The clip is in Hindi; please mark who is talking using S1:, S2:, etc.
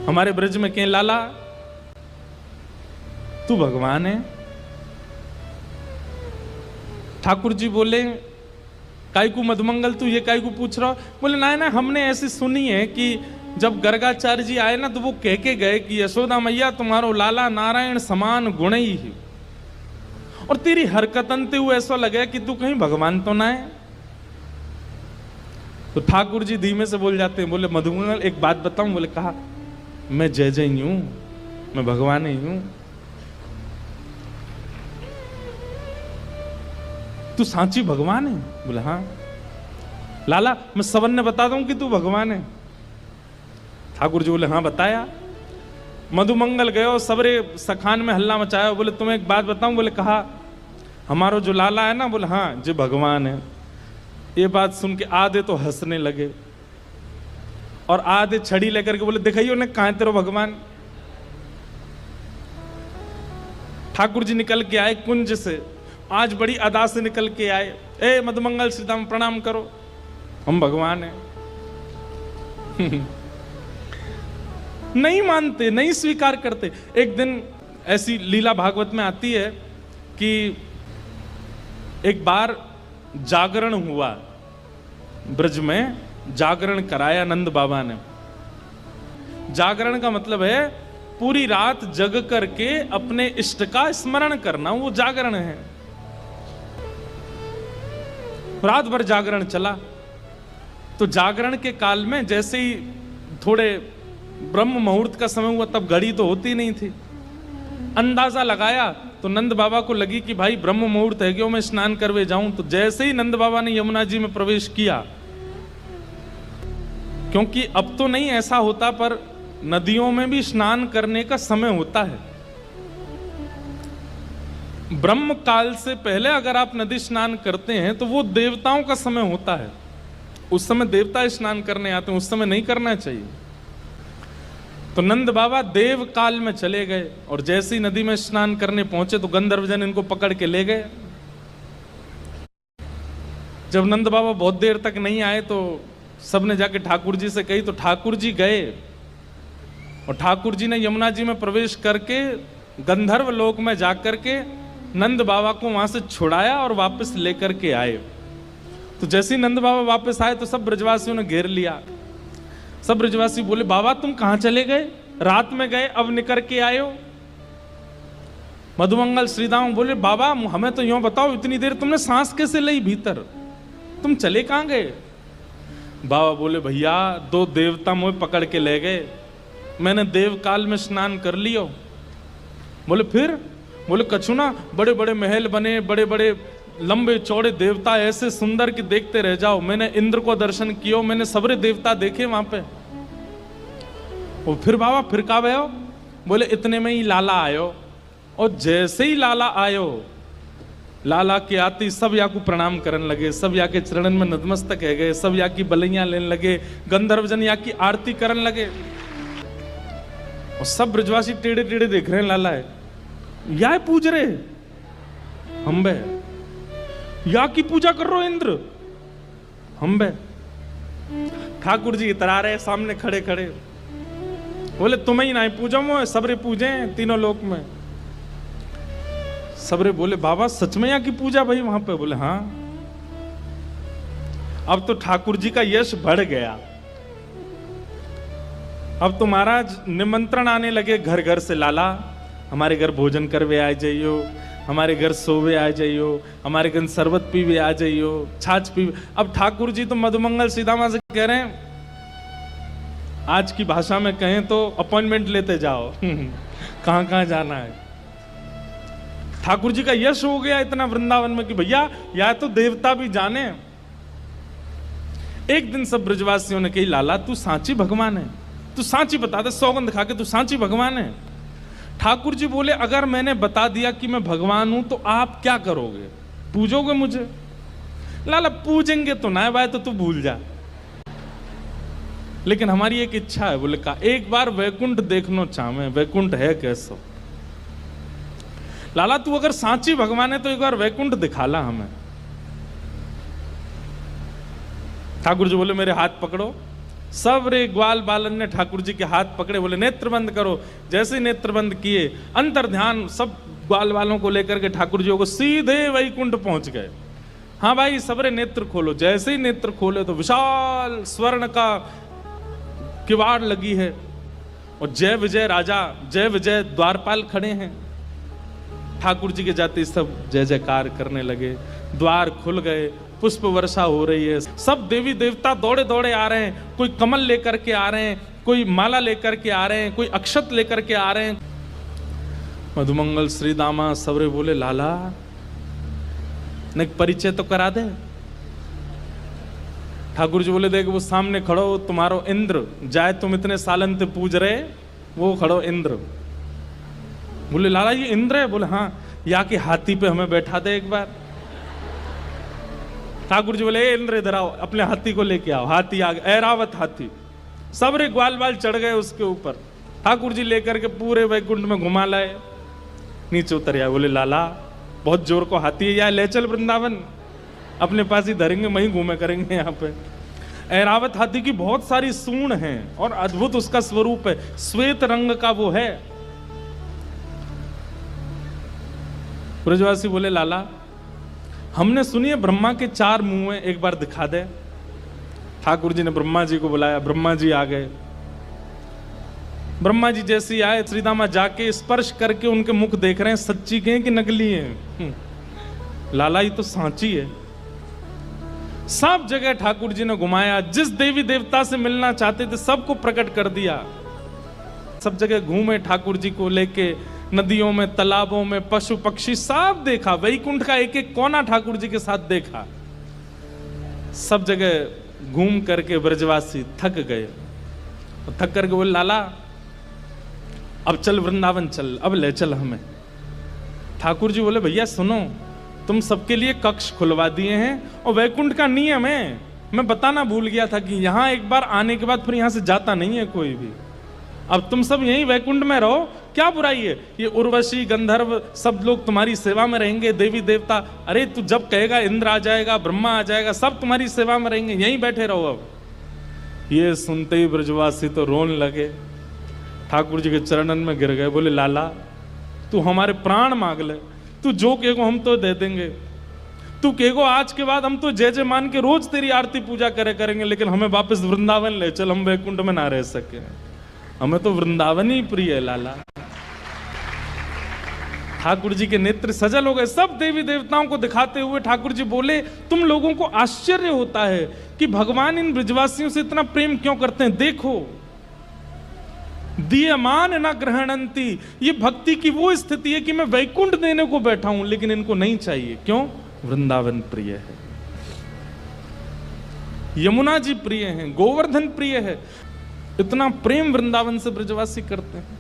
S1: हमारे ब्रज में के लाला तू भगवान है। ठाकुर जी बोले काय को मधुमंगल तू ये काय को पूछ रहा? बोले ना ना, हमने ऐसी सुनी है कि जब गर्गाचार्य जी आए ना तो वो कह के गए कि यशोदा मैया तुम्हारो लाला नारायण समान गुण ही है, और तेरी हरकतन ते हुए ऐसा लगे कि तू कहीं भगवान तो ना है। तो ठाकुर जी धीमे से बोल जाते हैं, बोले मधुमंगल एक बात बताऊं? बोले कहा, मैं जय जय हूं, मैं भगवान ही हूं। तू सांची भगवान है? बोले हाँ। लाला मैं सबन ने बता दूं कि तू भगवान है? ठाकुर जी बोले हाँ बताया। मधुमंगल गयो, सबरे सखान में हल्ला मचाया। बोले तुम्हें एक बात बताऊं? बोले कहा, हमारो जो लाला है ना, बोले हाँ जो भगवान है। ये बात सुन के आधे तो हंसने लगे और आधे छड़ी लेकर के बोले दिखाइयो ने कहां तेरो भगवान। ठाकुर जी निकल के आए कुंज से, आज बड़ी अदा से निकल के आए। ए मधुमंगल सीताराम प्रणाम करो, हम भगवान हैं। नहीं मानते, नहीं स्वीकार करते। एक दिन ऐसी लीला भागवत में आती है कि एक बार जागरण हुआ, ब्रज में जागरण कराया नंद बाबा ने। जागरण का मतलब है पूरी रात जग करके अपने इष्ट का स्मरण करना, वो जागरण है। रात भर जागरण चला। तो जागरण के काल में जैसे ही थोड़े ब्रह्म मुहूर्त का समय हुआ, तब घड़ी तो होती नहीं थी, अंदाजा लगाया तो नंद बाबा को लगी कि भाई ब्रह्म मुहूर्त है, क्यों मैं स्नान करवे जाऊं। तो जैसे ही नंद बाबा ने यमुना जी में प्रवेश किया, क्योंकि अब तो नहीं ऐसा होता पर नदियों में भी स्नान करने का समय होता है। ब्रह्म काल से पहले अगर आप नदी स्नान करते हैं तो वो देवताओं का समय होता है, उस समय देवता स्नान करने आते हैं, उस समय नहीं करना चाहिए। तो नंद बाबा देव काल में चले गए और जैसे ही नदी में स्नान करने पहुंचे तो गंधर्वजन इनको पकड़ के ले गए। जब नंद बाबा बहुत देर तक नहीं आए तो सबने जाके ठाकुर जी से कही, तो ठाकुर जी गए और ठाकुर जी ने यमुना जी में प्रवेश करके गंधर्व लोक में जाकर के नंद बाबा को वहां से छुड़ाया और वापस लेकर के आए। तो जैसे ही नंद बाबा वापस आए तो सब ब्रजवासियों ने घेर लिया। सब ब्रजवासी बोले, बाबा तुम कहां चले गए? रात में गए, अब निकल के आए हो। मधुमंगल श्रीदाम बोले, बाबा हमें तो यूं बताओ, इतनी देर तुमने सांस कैसे ली भीतर, तुम चले कहां गए? बाबा बोले, भैया दो देवता मुझे पकड़ के ले गए, मैंने देव काल में स्नान कर लियो। बोले फिर? बोले कछु ना, बड़े बड़े महल बने, बड़े बड़े लंबे चौड़े देवता ऐसे सुंदर कि देखते रह जाओ। मैंने इंद्र को दर्शन किया, मैंने सबरे देवता देखे वहां पे। और फिर बाबा फिर कहा भयो? बोले इतने में ही लाला आयो, और जैसे ही लाला आयो, लाला के आते सब या को प्रणाम करने लगे, सब या के चरणन में नतमस्तक है गए, सब या की बलैया लेने लगे, गंधर्वजन या की आरती करने लगे। और सब ब्रजवासी टेढ़े टेढ़े देख रहे हैं, लाला है या पूज रहे हम बे, या की पूजा कर रहे इंद्र हम बे। ठाकुर जी इतरा रहे सामने खड़े खड़े, बोले तुम्हें ही ना पूजा मो, सबरे पूजे तीनों लोक में। सबरे बोले, बाबा सच में यहाँ की पूजा भाई वहां पे? बोले हाँ। अब तो ठाकुर जी का यश बढ़ गया। अब तो महाराज निमंत्रण आने लगे घर घर से, लाला हमारे घर भोजन करवे आ जाइयो, हमारे घर सोवे आ जाइयो, हमारे घर शरबत पीवे आ जाइयो, छाछ पीवे। अब ठाकुर जी तो मधुमंगल सीतामा से कह रहे हैं, आज की भाषा में कहें तो अपॉइंटमेंट लेते जाओ कहां कहां जाना है। ठाकुर जी का यश हो गया इतना वृंदावन में कि भैया या तो देवता भी जाने। एक दिन सब ब्रजवासियों ने कही, लाला तू सांची भगवान है, तू सांची बता दे, सौगंध खा के तू सांची भगवान है। ठाकुर जी बोले, अगर मैंने बता दिया कि मैं भगवान हूं तो आप क्या करोगे? पूजोगे मुझे? लाला पूजेंगे तो ना भाई, तो तू भूल जा, लेकिन हमारी एक इच्छा है। बोले का एक बार वैकुंठ देखना चाहे, वैकुंठ है कैसो? लाला तू अगर सांची भगवान है तो एक बार वैकुंठ दिखाला हमें। ठाकुर जी बोले, मेरे हाथ पकड़ो, सब रे ग्वाल बालन ने ठाकुर जी के हाथ पकड़े, बोले नेत्र बंद करो। जैसे ही नेत्र बंद किए, अंतर ध्यान सब ग्वाल वालों को लेकर के ठाकुर जी को सीधे वैकुंठ पहुंच गए। हाँ भाई सबरे नेत्र खोलो। जैसे ही नेत्र खोले तो विशाल स्वर्ण का किवाड़ लगी है और जय विजय राजा, जय विजय द्वारपाल खड़े हैं। ठाकुर जी के जाते सब जय जयकार करने लगे, द्वार खुल गए, पुष्प वर्षा हो रही है, सब देवी देवता दौड़े दौड़े आ रहे हैं। कोई कमल लेकर के आ रहे हैं, कोई माला लेकर के आ रहे हैं, कोई अक्षत लेकर के आ रहे हैं। मधुमंगल श्री दामा सबरे बोले लाला ने परिचय तो करा दे। ठाकुर जी बोले देख वो सामने खड़ो तुम्हारो इंद्र, जाए तुम इतने सालन से पूज रहे, वो खड़ो इंद्र। बोले लाला ये इंद्र है? बोले हाँ। या कि हाथी पे हमें बैठा दे एक बार। ठाकुर जी बोले इंद्र इधर आओ, अपने हाथी को लेके आओ। हाथी आ गया, ऐरावत हाथी, सबरे ग्वाल बाल चढ़ गए उसके ऊपर। ठाकुर जी लेकर के पूरे वैकुंठ में घुमा लाए, नीचे उतर आए। बोले लाला बहुत जोर को हाथी है, या ले चल वृंदावन, अपने पास ही धरेंगे, वहीं घूमे करेंगे। यहाँ पे ऐरावत हाथी की बहुत सारी सूंड हैं और अद्भुत उसका स्वरूप है, श्वेत रंग का वो है। ब्रजवासी बोले लाला हमने सुनी है ब्रह्मा के 4 मुंह हैं, एक बार दिखा दे। ठाकुर जी ने ब्रह्मा जी को बुलाया, ब्रह्मा जी आ गए। ब्रह्मा जी जैसे ही आए, श्रीदामा जाके स्पर्श करके उनके मुख देख रहे हैं, सच्ची के कि नकली है? लाला ये तो सांची है। सब जगह ठाकुर जी ने घुमाया, जिस देवी देवता से मिलना चाहते थे सबको प्रकट कर दिया। सब जगह घूमे ठाकुर जी को लेके, नदियों में, तालाबों में, पशु पक्षी सब देखा। वैकुंठ का एक एक कोना ठाकुर जी के साथ देखा। सब जगह घूम करके ब्रजवासी थक गए। थक करके बोले लाला अब चल वृंदावन चल, अब ले चल हमें। ठाकुर जी बोले भैया सुनो, तुम सबके लिए कक्ष खुलवा दिए हैं और वैकुंठ का नियम है, मैं बताना भूल गया था कि यहां एक बार आने के बाद फिर यहां से जाता नहीं है कोई भी। अब तुम सब यहीं वैकुंठ में रहो, क्या बुराई है? ये उर्वशी गंधर्व सब लोग तुम्हारी सेवा में रहेंगे, देवी देवता। अरे तू जब कहेगा इंद्र आ जाएगा, ब्रह्मा आ जाएगा, सब तुम्हारी सेवा में रहेंगे, यहीं बैठे रहो। अब ये सुनते ही ब्रजवासी तो रोने लगे, ठाकुर जी के चरणन में गिर गए। बोले लाला तू हमारे प्राण मांग ले, तू जो कहेगो हम तो दे देंगे। तू कहेगो आज के बाद हम तो जय जय मान के रोज तेरी आरती पूजा करे करेंगे, लेकिन हमें वापस वृंदावन ले चल, हम वैकुंठ में ना रह सके, हमें तो वृंदावन ही प्रिय है लाला। ठाकुर जी के नेत्र सजल हो गए। सब देवी देवताओं को दिखाते हुए ठाकुर जी बोले तुम लोगों को आश्चर्य होता है कि भगवान इन ब्रजवासियों से इतना प्रेम क्यों करते हैं। देखो दीयमान न ग्रहणंती, ये भक्ति की वो स्थिति है कि मैं वैकुंठ देने को बैठा हूं लेकिन इनको नहीं चाहिए। क्यों? वृंदावन प्रिय है, यमुना जी प्रिय हैं, गोवर्धन प्रिय है। इतना प्रेम वृंदावन से ब्रजवासी करते हैं।